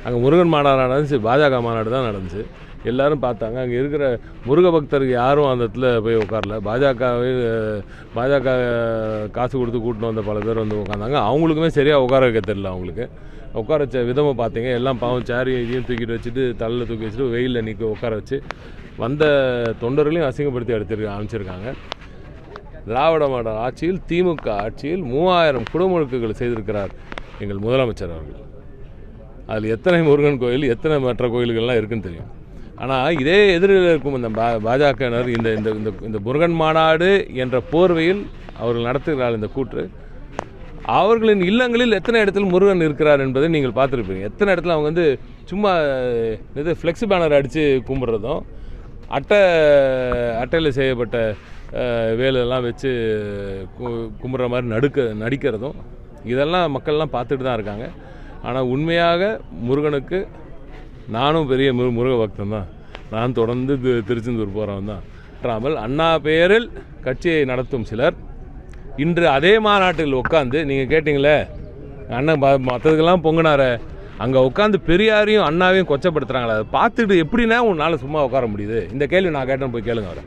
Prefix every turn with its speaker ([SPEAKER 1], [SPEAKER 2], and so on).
[SPEAKER 1] அங்கே முருகன் மாநாடு நடந்துச்சு, பாஜக மாநாடு தான் நடந்துச்சு. எல்லோரும் பார்த்தாங்க. அங்கே இருக்கிற முருக பக்தருக்கு யாரும் அந்த இடத்துல போய் உட்காரல. பாஜக காசு கொடுத்து கூட்டின்னு வந்த பல பேர் வந்து உட்காந்தாங்க. அவங்களுக்குமே சரியாக உட்கார வைக்க தெரியல. அவங்களுக்கு உட்கார வச்ச விதமாக பார்த்தீங்க, எல்லாம் பாவம் சேரையும் இதையும் தூக்கிட்டு வச்சுட்டு தலையில் தூக்கி வச்சுட்டு வெயிலில் நிற்க உட்கார வச்சு வந்த தொண்டர்களையும் அசிங்கப்படுத்தி அமைச்சிருக்காங்க. திராவிட மாடல் ஆட்சியில், திமுக ஆட்சியில் 3000 குடமுழுக்குகள் செய்திருக்கிறார் எங்கள் முதலமைச்சர் அவர்கள். அதில் எத்தனை முருகன் கோயில், எத்தனை மற்ற கோயில்கள்லாம் இருக்குன்னு தெரியும். ஆனால் இதே எதிரில் இருக்கும் இந்த பாஜகவினர் இந்த முருகன் மாநாடு என்ற போர்வையில் அவர்கள் நடத்துகிறார்கள் இந்த கூற்று. அவர்களின் இல்லங்களில் எத்தனை இடத்துல முருகன் இருக்கிறார் என்பதை நீங்கள் பார்த்துருப்பீங்க. எத்தனை இடத்துல அவங்க வந்து சும்மா இது ஃப்ளெக்ஸ் பேனர் அடித்து கும்பிட்றதும், அட்டையில் செய்யப்பட்ட வேலெல்லாம் வச்சு கும்பிட்ற மாதிரி நடிக்கிறதும், இதெல்லாம் மக்கள்லாம் பார்த்துட்டு தான் இருக்காங்க. ஆனால் உண்மையாக முருகனுக்கு நானும் பெரிய முருக பக்தன் தான். நான் தொடர்ந்து திருச்செந்தூர் போகிறவன் தான். அண்ணா பெயரில் கட்சியை நடத்தும் சிலர் இன்று அதே மாநாட்டில் உட்காந்து, நீங்கள் கேட்டிங்களே அண்ணன் மற்றதுக்கெல்லாம் பொங்கினார, அங்கே உட்காந்து பெரியாரையும் அண்ணாவையும் கொச்சப்படுத்துகிறாங்களே, அதை பார்த்துட்டு எப்படின்னா உன்னால் சும்மா உட்கார முடியுது? இந்த கேள்வி நான் கேட்டேன்னு போய் கேளுங்க அவரை.